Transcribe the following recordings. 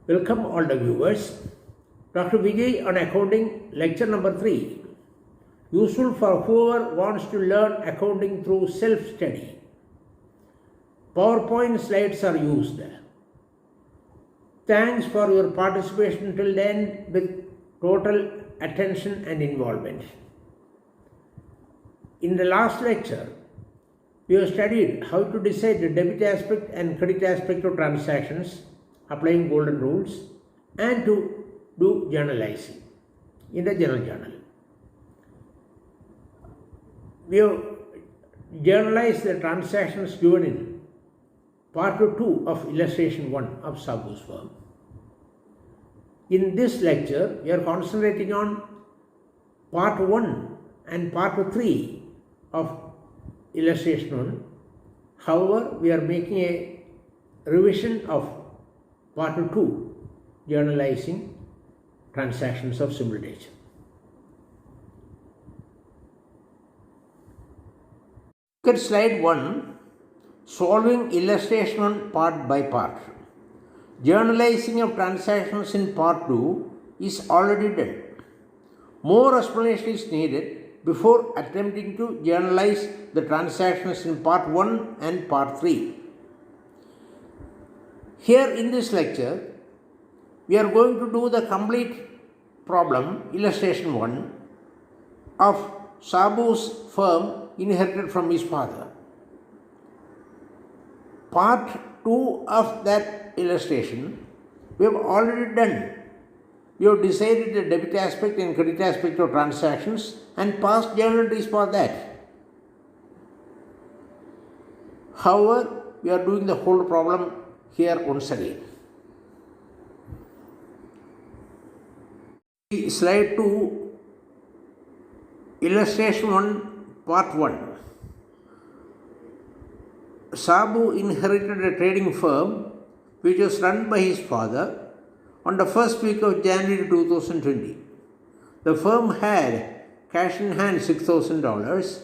Welcome all the viewers. Dr. Vijay on accounting, lecture number 3. Useful for whoever wants to learn accounting through self-study. PowerPoint slides are used. Thanks for your participation till the end with total attention and involvement. In the last lecture, we have studied how to decide the debit aspect and credit aspect of transactions, applying golden rules, and to do journalizing in the general journal. We have journalized the transactions given in part 2 of illustration 1 of Sabu's firm. In this lecture, we are concentrating on part 1 and part 3 of illustration 1. However, we are making a revision of part 2, journalizing transactions of similar nature. Look at slide 1, solving illustration 1 part by part. Journalizing of transactions in part 2 is already done. More explanation is needed before attempting to journalize the transactions in part 1 and part 3. Here in this lecture, we are going to do the complete problem, illustration 1, of Sabu's firm inherited from his father. Part 2 of that illustration, we have already done. We have decided the debit aspect and credit aspect of transactions and passed journal entries for that. However, we are doing the whole problem here once again. Slide 2, illustration 1, part 1. Sabu inherited a trading firm which was run by his father on the first week of January 2020. The firm had cash in hand $6,000,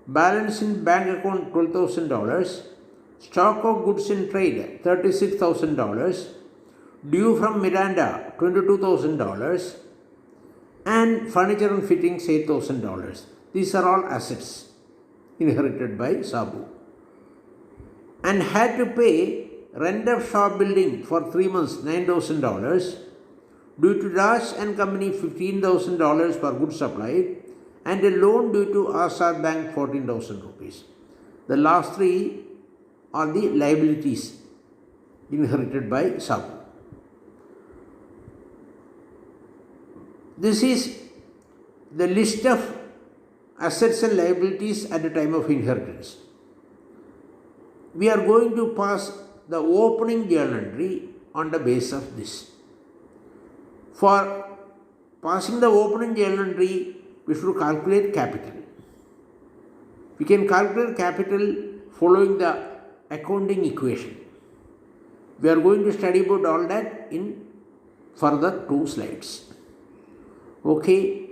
balance in bank account $12,000, stock of goods in trade $36,000, due from Miranda $22,000, and furniture and fittings $8,000. These are all assets inherited by Sabu. And had to pay rent of shop building for 3 months $9,000, due to Dash and Company $15,000 for goods supplied, and a loan due to Asad Bank 14,000 rupees. The last three are the liabilities inherited by Sabu. This is the list of assets and liabilities at the time of inheritance. We are going to pass the opening journal entry on the basis of this. For passing the opening journal entry, we should calculate capital. We can calculate capital following the accounting equation. We are going to study about all that in further 2 slides. Okay,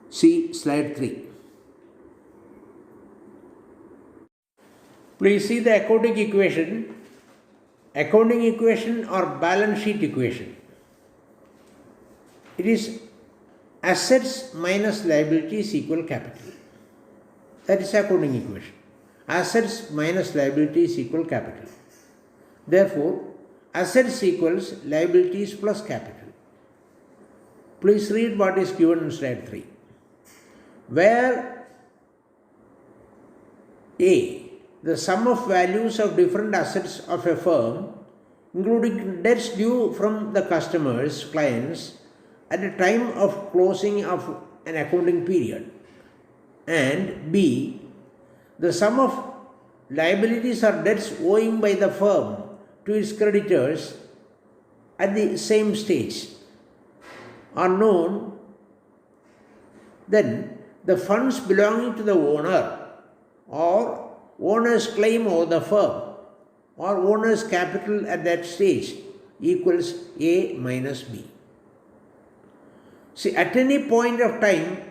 see slide 3. Please see the accounting equation. Accounting equation or balance sheet equation. It is assets minus liabilities equal capital. That is accounting equation. Assets minus liabilities equal capital. Therefore, assets equals liabilities plus capital. Please read what is given in slide 3. Where A, the sum of values of different assets of a firm, including debts due from the customers, clients, at the time of closing of an accounting period, and B, the sum of liabilities or debts owing by the firm to its creditors at the same stage are known, then the funds belonging to the owner or owner's claim over the firm or owner's capital at that stage equals A minus B. See, at any point of time,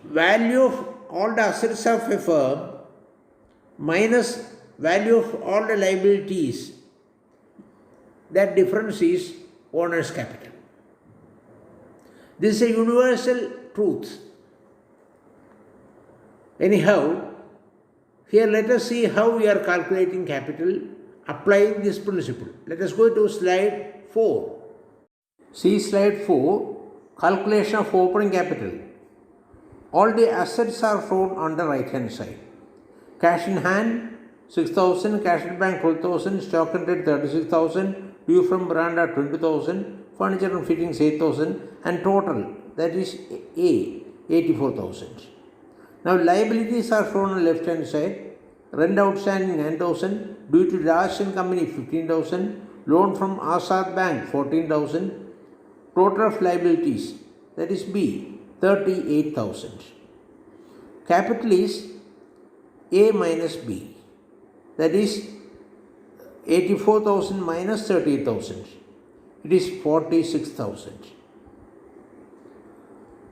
value of all the assets of a firm minus value of all the liabilities, that difference is owner's capital. This is a universal truth. Anyhow, here let us see how we are calculating capital applying this principle. Let us go to slide 4. See slide 4, calculation of opening capital. All the assets are shown on the right hand side. Cash in hand 6,000, cash in bank 12,000, stock in trade 36,000, due from Miranda 20,000, furniture and fittings 8,000, and total, that is A, 84,000. Now liabilities are shown on the left hand side. Rent outstanding 9,000, due to Raj and Company 15,000, loan from Azad Bank 14,000, total of liabilities, that is B, 38,000. Capital is A minus B, that is 84,000 minus 38,000. It is 46,000.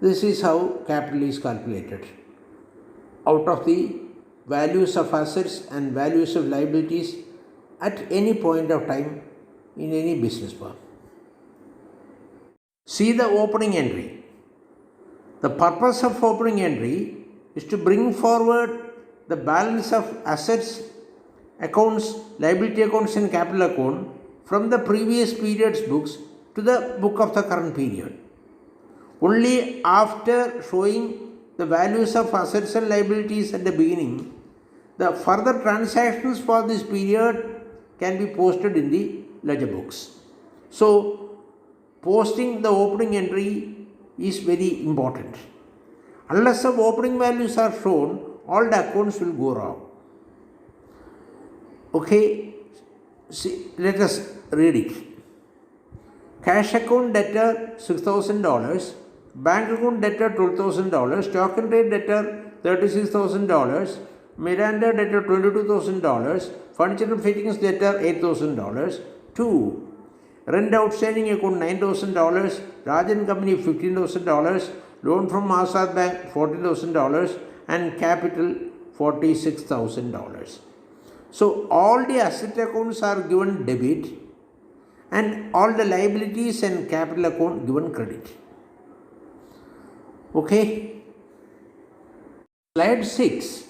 This is how capital is calculated. Out of the values of assets and values of liabilities at any point of time in any business firm. See the opening entry. The purpose of opening entry is to bring forward the balance of assets, accounts, liability accounts and capital account from the previous period's books to the book of the current period. Only after showing the values of assets and liabilities at the beginning, the further transactions for this period can be posted in the ledger books. So, posting the opening entry is very important. Unless the opening values are shown, all the accounts will go wrong. Okay, see, let us read it. Cash account debtor $6,000, bank account debtor $12,000, stock and trade debtor $36,000, Miranda debtor $22,000, furniture and fittings debtor $8,000, 2. Rent outstanding account $9,000, Rajan Company $15,000, loan from Azad Bank $40,000, and capital $46,000. So all the asset accounts are given debit and all the liabilities and capital account given credit. Okay. Slide 6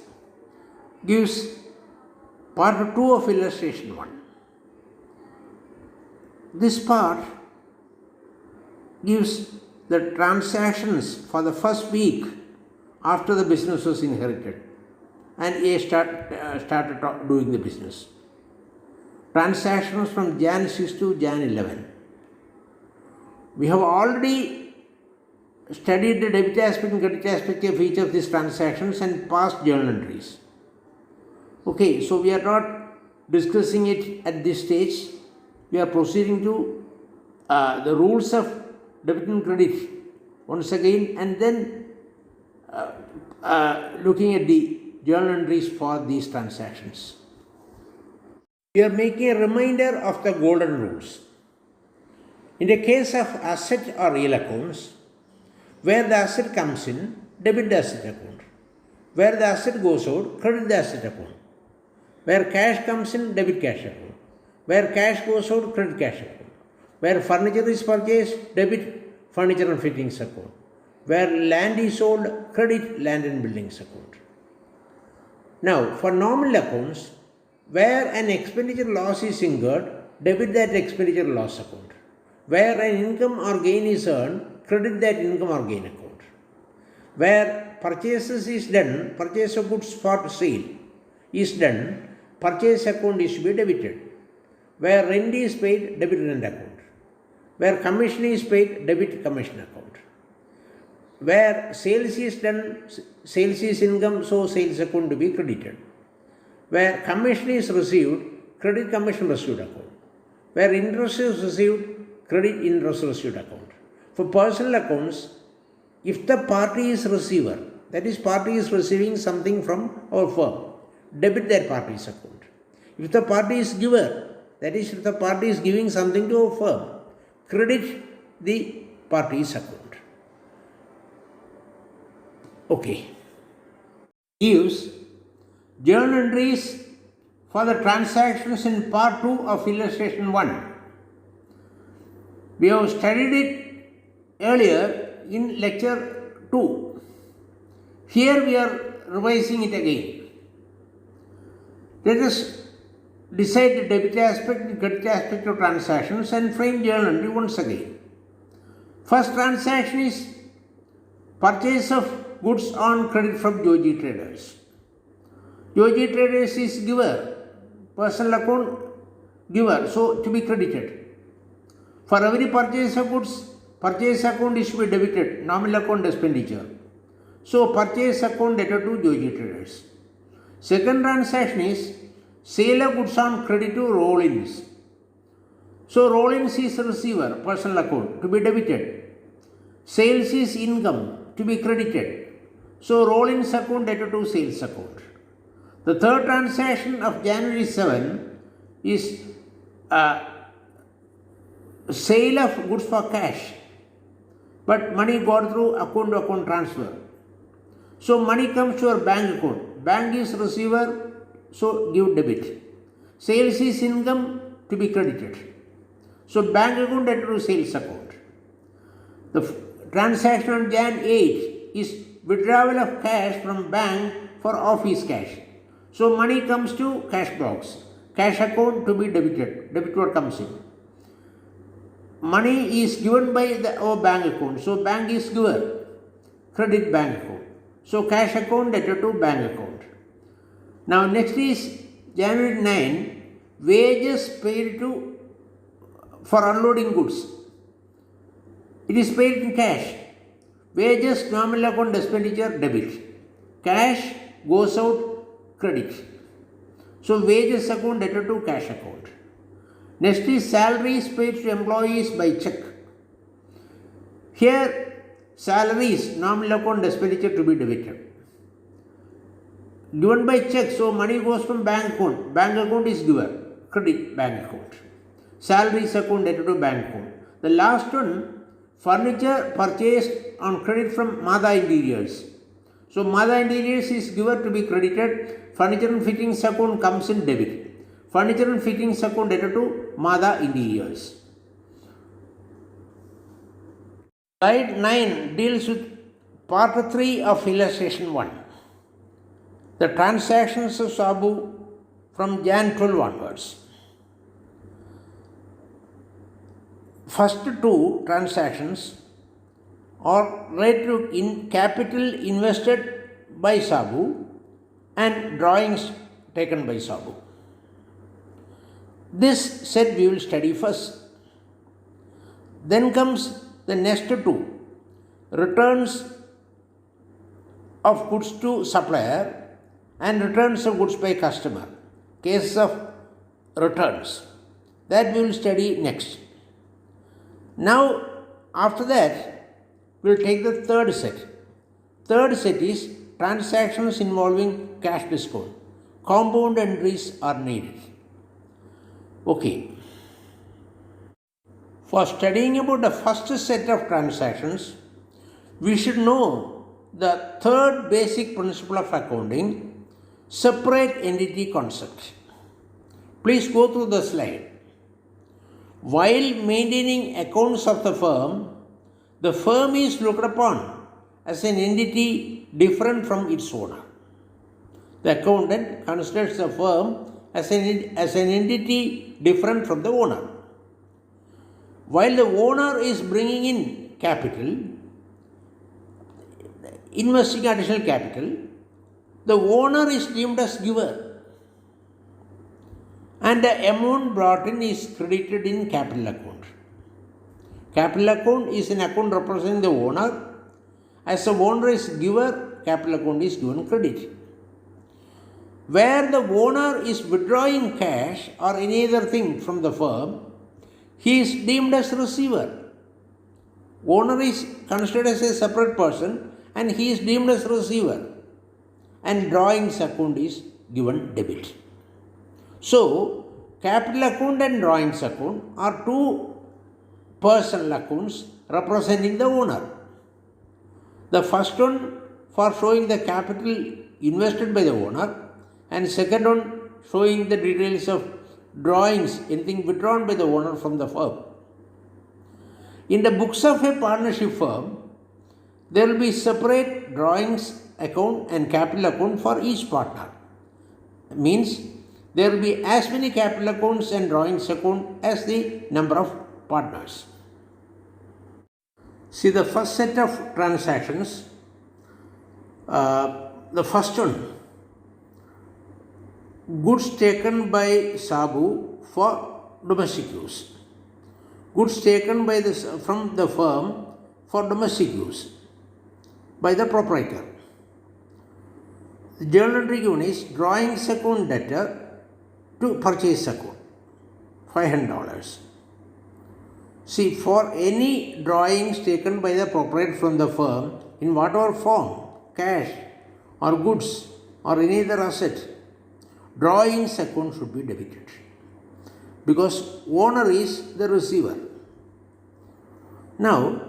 gives part 2 of illustration 1. This part gives the transactions for the first week after the business was inherited and A started doing the business. Transactions from Jan 6 to Jan 11. We have already studied the debit aspect and credit aspect of each of these transactions and past journal entries. Okay, so we are not discussing it at this stage. We are proceeding to the rules of debit and credit once again, and then looking at the journal entries for these transactions. We are making a reminder of the golden rules. In the case of asset or real accounts, where the asset comes in, debit the asset account. Where the asset goes out, credit the asset account. Where cash comes in, debit cash account. Where cash goes out, credit cash account. Where furniture is purchased, debit furniture and fittings account. Where land is sold, credit land and buildings account. Now, for normal accounts, where an expenditure loss is incurred, debit that expenditure loss account. Where an income or gain is earned, credit that income or gain account. Where purchases is done, purchase of goods for sale is done, purchase account is to be debited. Where rent is paid, debit rent account. Where commission is paid, debit commission account. Where sales is done, sales is income, so sales account to be credited. Where commission is received, credit commission received account. Where interest is received, credit interest received account. For personal accounts, if the party is receiver, that is party is receiving something from our firm, debit that party's account. If the party is giver, that is if the party is giving something to our firm, credit the party's account. Okay. Gives journal entries for the transactions in part 2 of illustration 1. We have studied it earlier in lecture 2. Here we are revising it again. Let us decide the debit aspect and credit aspect of transactions and frame journal entry once again. First transaction is purchase of goods on credit from Joji Traders. Joji Traders is giver, personal account giver, so to be credited. For every purchase of goods, purchase account is to be debited, nominal account expenditure. So purchase account debted to Joji Traders. Second transaction is sale of goods on credit to Rollins. So Rollins is receiver, personal account, to be debited. Sales is income, to be credited. So Rollins account debted to sales account. The third transaction of January 7 is sale of goods for cash, but money got through account to account transfer. So money comes to your bank account. Bank is receiver, so give debit. Sales is income, to be credited. So bank account debted to sales account. The transaction on Jan 8 is withdrawal of cash from bank for office cash. So money comes to cash box. Cash account to be debited. Debit what comes in. Money is given by our bank account. So bank is giver. Credit bank account. So cash account debted to bank account. Now next is January 9, wages paid for unloading goods. It is paid in cash. Wages, nominal account expenditure, debit. Cash goes out, credit. So wages account debted to cash account. Next is salaries paid to employees by check. Here salaries, nominal account expenditure to be debited. Given by check, so money goes from bank account. Bank account is giver, credit bank account. Salaries account debted to bank account. The last one, furniture purchased on credit from Mada Interiors. So Mada Interiors is giver to be credited. Furniture and fittings account comes in debit. Furniture and fittings account debted to Mada Interiors. Slide 9 deals with part 3 of illustration 1. The transactions of Sabu from Jan 12 onwards. First two transactions are related in capital invested by Sabu and drawings taken by Sabu. This set we will study first. Then comes the next two, returns of goods to supplier and returns of goods by customer. Cases of returns. That we will study next. Now, after that, we will take the third set. Third set is transactions involving cash discount. Compound entries are needed. Okay. For studying about the first set of transactions, we should know the third basic principle of accounting, separate entity concept. Please go through the slide. While maintaining accounts of the firm is looked upon as an entity different from its owner. The accountant considers the firm as an entity different from the owner. While the owner is bringing in capital, investing additional capital, the owner is deemed as giver, and the amount brought in is credited in capital account. Capital account is an account representing the owner. As the owner is giver, capital account is given credit. Where the owner is withdrawing cash or any other thing from the firm, he is deemed as receiver. Owner is considered as a separate person and he is deemed as receiver. And drawings account is given debit. So, capital account and drawings account are two personal accounts representing the owner. The first one for showing the capital invested by the owner, and second one showing the details of drawings, anything withdrawn by the owner from the firm. In the books of a partnership firm, there will be separate drawings account and capital account for each partner. Means there will be as many capital accounts and drawings account as the number of partners. See the first set of transactions. The first one, goods taken by Sabu for domestic use. Goods taken by from the firm for domestic use by the proprietor. The journal entry given is drawings account debtor to purchase account, $500. See, for any drawings taken by the proprietor from the firm in whatever form, cash or goods or any other asset, drawings account should be debited because owner is the receiver. Now,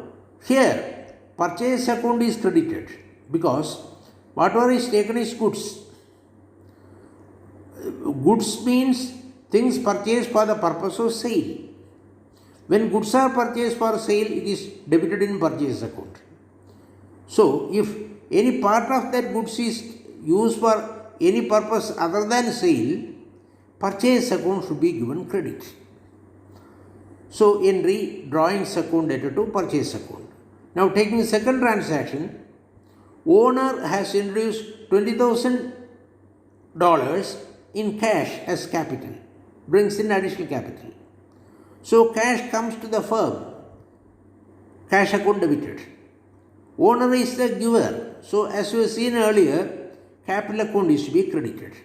here purchase account is credited because whatever is taken is goods. Goods means things purchased for the purpose of sale. When goods are purchased for sale, it is debited in purchase account. So, if any part of that goods is used for any purpose other than sale, purchase account should be given credit. So, entry drawings account debtor to purchase account. Now, taking the second transaction, owner has introduced $20,000 in cash as capital, brings in additional capital. So, cash comes to the firm, cash account debited. Owner is the giver. So, as we have seen earlier, capital account is to be credited.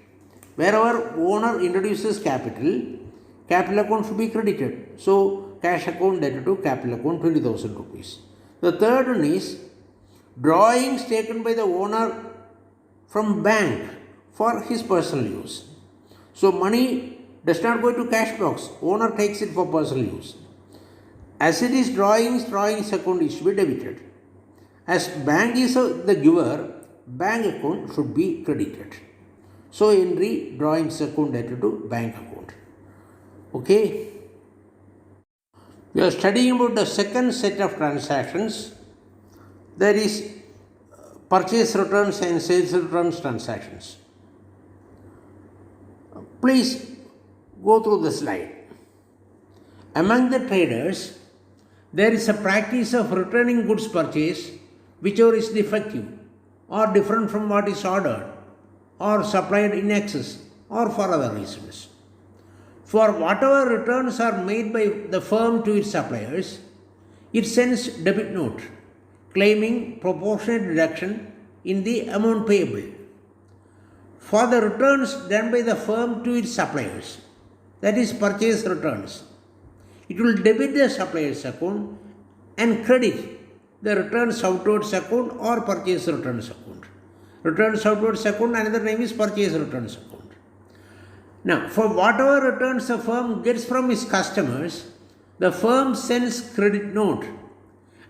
Wherever owner introduces capital, capital account should be credited. So, cash account debtor to capital account, 20,000 rupees. The third one is drawings taken by the owner from bank for his personal use. So, money does not go to cash box. Owner takes it for personal use. As it is drawings account is to be debited. As bank is the giver, bank account should be credited. So, entry drawings account debtor to bank account. Okay. We are studying about the second set of transactions. There is purchase returns and sales returns transactions. Please go through the slide. Among the traders, there is a practice of returning goods purchased whichever is defective or different from what is ordered or supplied in excess or for other reasons. For whatever returns are made by the firm to its suppliers, it sends debit note claiming proportionate reduction in the amount payable. For the returns done by the firm to its suppliers, that is purchase returns, it will debit the supplier's account and credit the returns outwards account or purchase returns account. Returns outwards account, another name is purchase returns account. Now, for whatever returns the firm gets from its customers, the firm sends credit note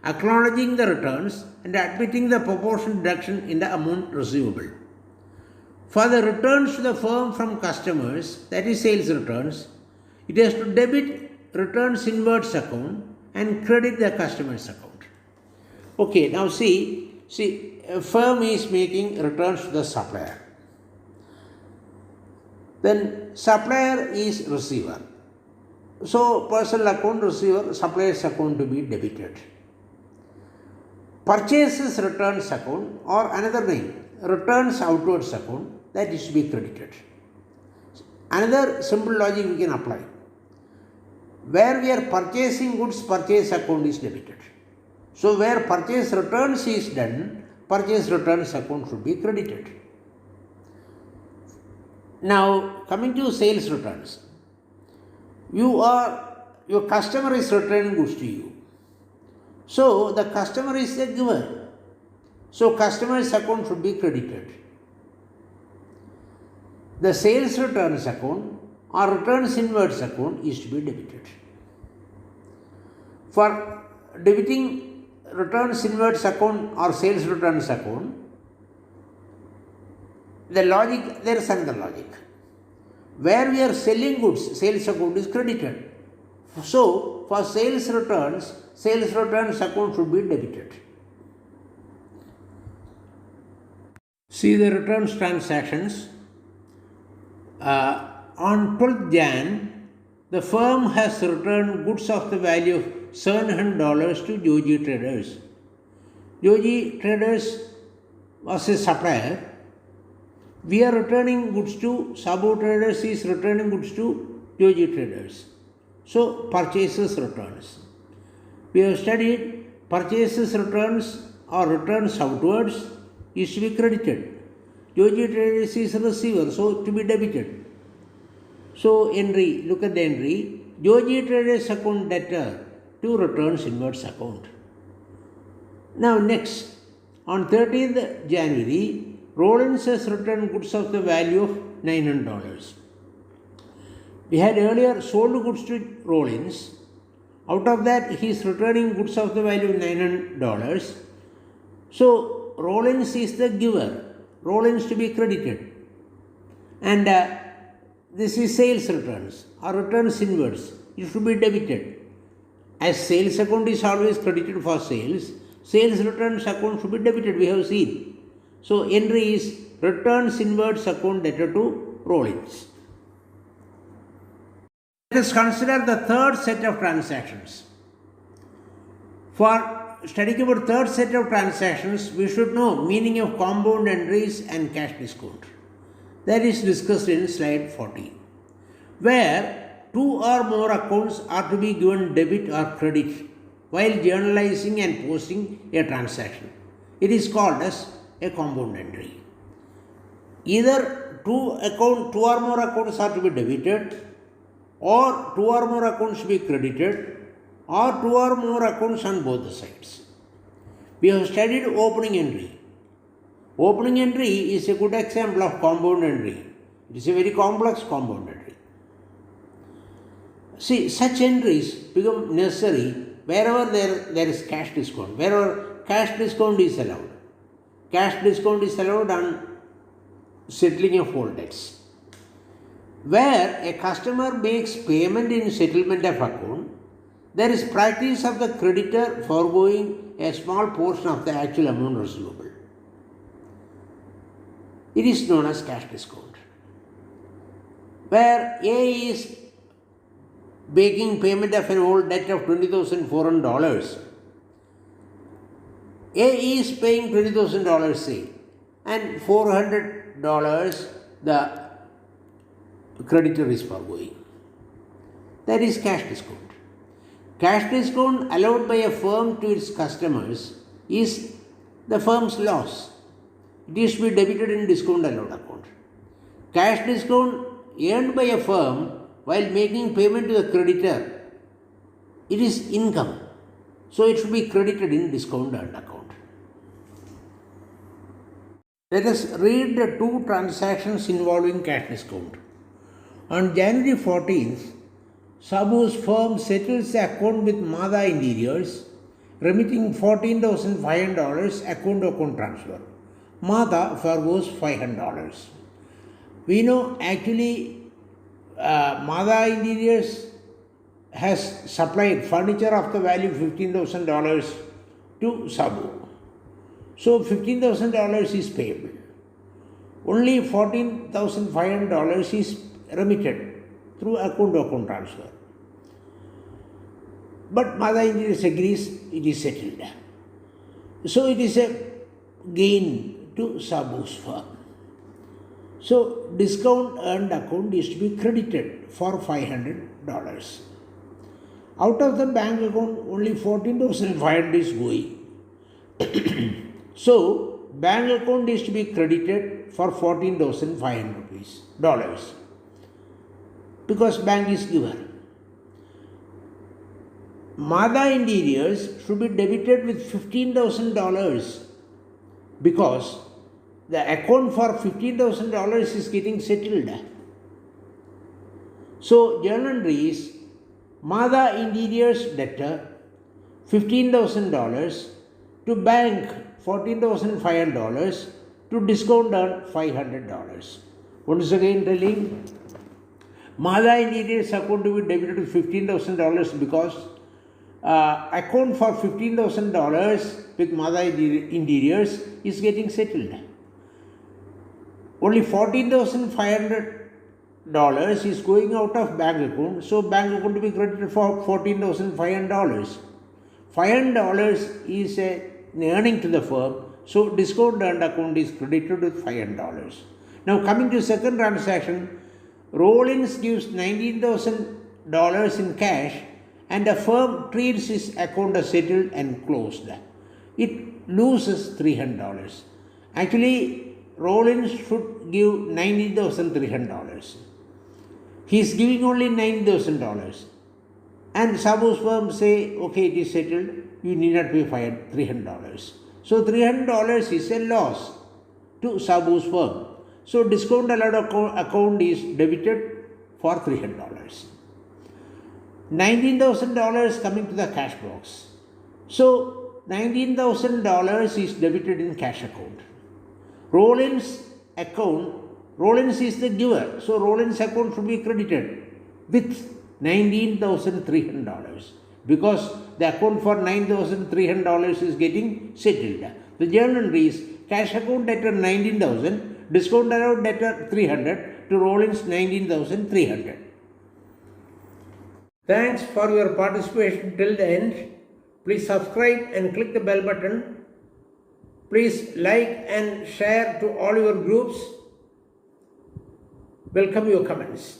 acknowledging the returns and admitting the proportion reduction in the amount receivable. For the returns to the firm from customers, that is sales returns, it has to debit returns inwards account and credit the customer's account. Okay, now see, a firm is making returns to the supplier. Then supplier is receiver. So personal account receiver, supplier's account to be debited. Purchases returns account or another name, returns outwards account, that is to be credited. Another simple logic we can apply. Where we are purchasing goods, purchase account is debited. So where purchase returns is done, purchase returns account should be credited. Now coming to sales returns. Your customer is returning goods to you. So the customer is the giver. So customer's account should be credited. The sales returns account or returns inwards account is to be debited. For debiting returns inwards account or sales returns account, there is another logic. Where we are selling goods, sales account is credited. So, for sales returns account should be debited. See the returns transactions. On 12th Jan, the firm has returned goods of the value of $700 to Joji Traders. Joji Traders was a supplier. We are returning goods to Sabu Traders is returning goods to Joji Traders. So, purchases returns. We have studied purchases returns or returns outwards is to be credited. Joji Traders is receiver, so to be debited. So, entry, look at the entry. Joji Traders account debtor to returns inwards account. Now, next, on 13th January, Rollins has returned goods of the value of $900. We had earlier sold goods to Rollins. Out of that, he is returning goods of the value of $900. So, Rollins is the giver. Rollins to be credited. And this is sales returns or returns inwards. It should be debited. As sales account is always credited for sales, sales returns account should be debited. We have seen. So, entry is returns inwards account debtor to Rollins. Let us consider the third set of transactions. For studying about third set of transactions, we should know meaning of compound entries and cash discount. That is discussed in slide 14. Where two or more accounts are to be given debit or credit while journalizing and posting a transaction. It is called as a compound entry. Either two or more accounts are to be debited, or two or more accounts to be credited, or two or more accounts on both the sides. We have studied opening entry. Opening entry is a good example of compound entry. It is a very complex compound entry. See, such entries become necessary wherever there is cash discount, wherever cash discount is allowed. Cash discount is allowed on settling of all debts. Where a customer makes payment in settlement of account, there is practice of the creditor foregoing a small portion of the actual amount receivable. It is known as cash discount. Where A is making payment of an old debt of $20,400, A is paying $20,000 say, and $400 the creditor is foregoing. That is cash discount. Cash discount allowed by a firm to its customers is the firm's loss. It is to be debited in discount allowed account. Cash discount earned by a firm while making payment to the creditor, it is income. So it should be credited in discount earned account. Let us read the two transactions involving cash discount. On January 14th, Sabu's firm settles the account with Mada Interiors, remitting $14,500 account-to-account transfer. Mada forgoes $500. We know actually Mada Interiors has supplied furniture of the value of $15,000 to Sabu. So $15,000 is payable. Only $14,500 is remitted through account-to-account transfer. But Mada Interiors agrees it is settled. So it is a gain to Sabu's firm. So discount earned account is to be credited for $500. Out of the bank account, only $14,500 is going. So bank account is to be credited for $14,500 because bank is giver. Mada Interiors should be debited with $15,000 because the account for $15,000 is getting settled. So journal entry is Mada Interiors debtor $15,000 to bank $14,500 to discount earned $500. Once again telling Mada Interiors account to be debited with $15,000 because account for $15,000 with Mada Interiors is getting settled. Only $14,500 is going out of bank account, so bank account to be credited for $14,500. $500 is an earning to the firm, so discount earned account is credited with $500. Now coming to second transaction, Rollins gives $19,000 in cash and the firm treats his account as settled and closed. It loses $300. Actually, Rollins should give $19,300. He is giving only $9,000. And Sabu's firm say, okay, it is settled, you need not pay $300. So $300 is a loss to Sabu's firm. So discount allowed account is debited for $300. $19,000 coming to the cash box. So $19,000 is debited in cash account. Rollins is the giver. So Rollins account should be credited with $19,300 because the account for $9,300 is getting settled. The journal reads cash account debtor $19,000, discount allowed debtor $300 to Rollins $19,300. Thanks for your participation till the end. Please subscribe and click the bell button. Please like and share to all your groups. Welcome your comments.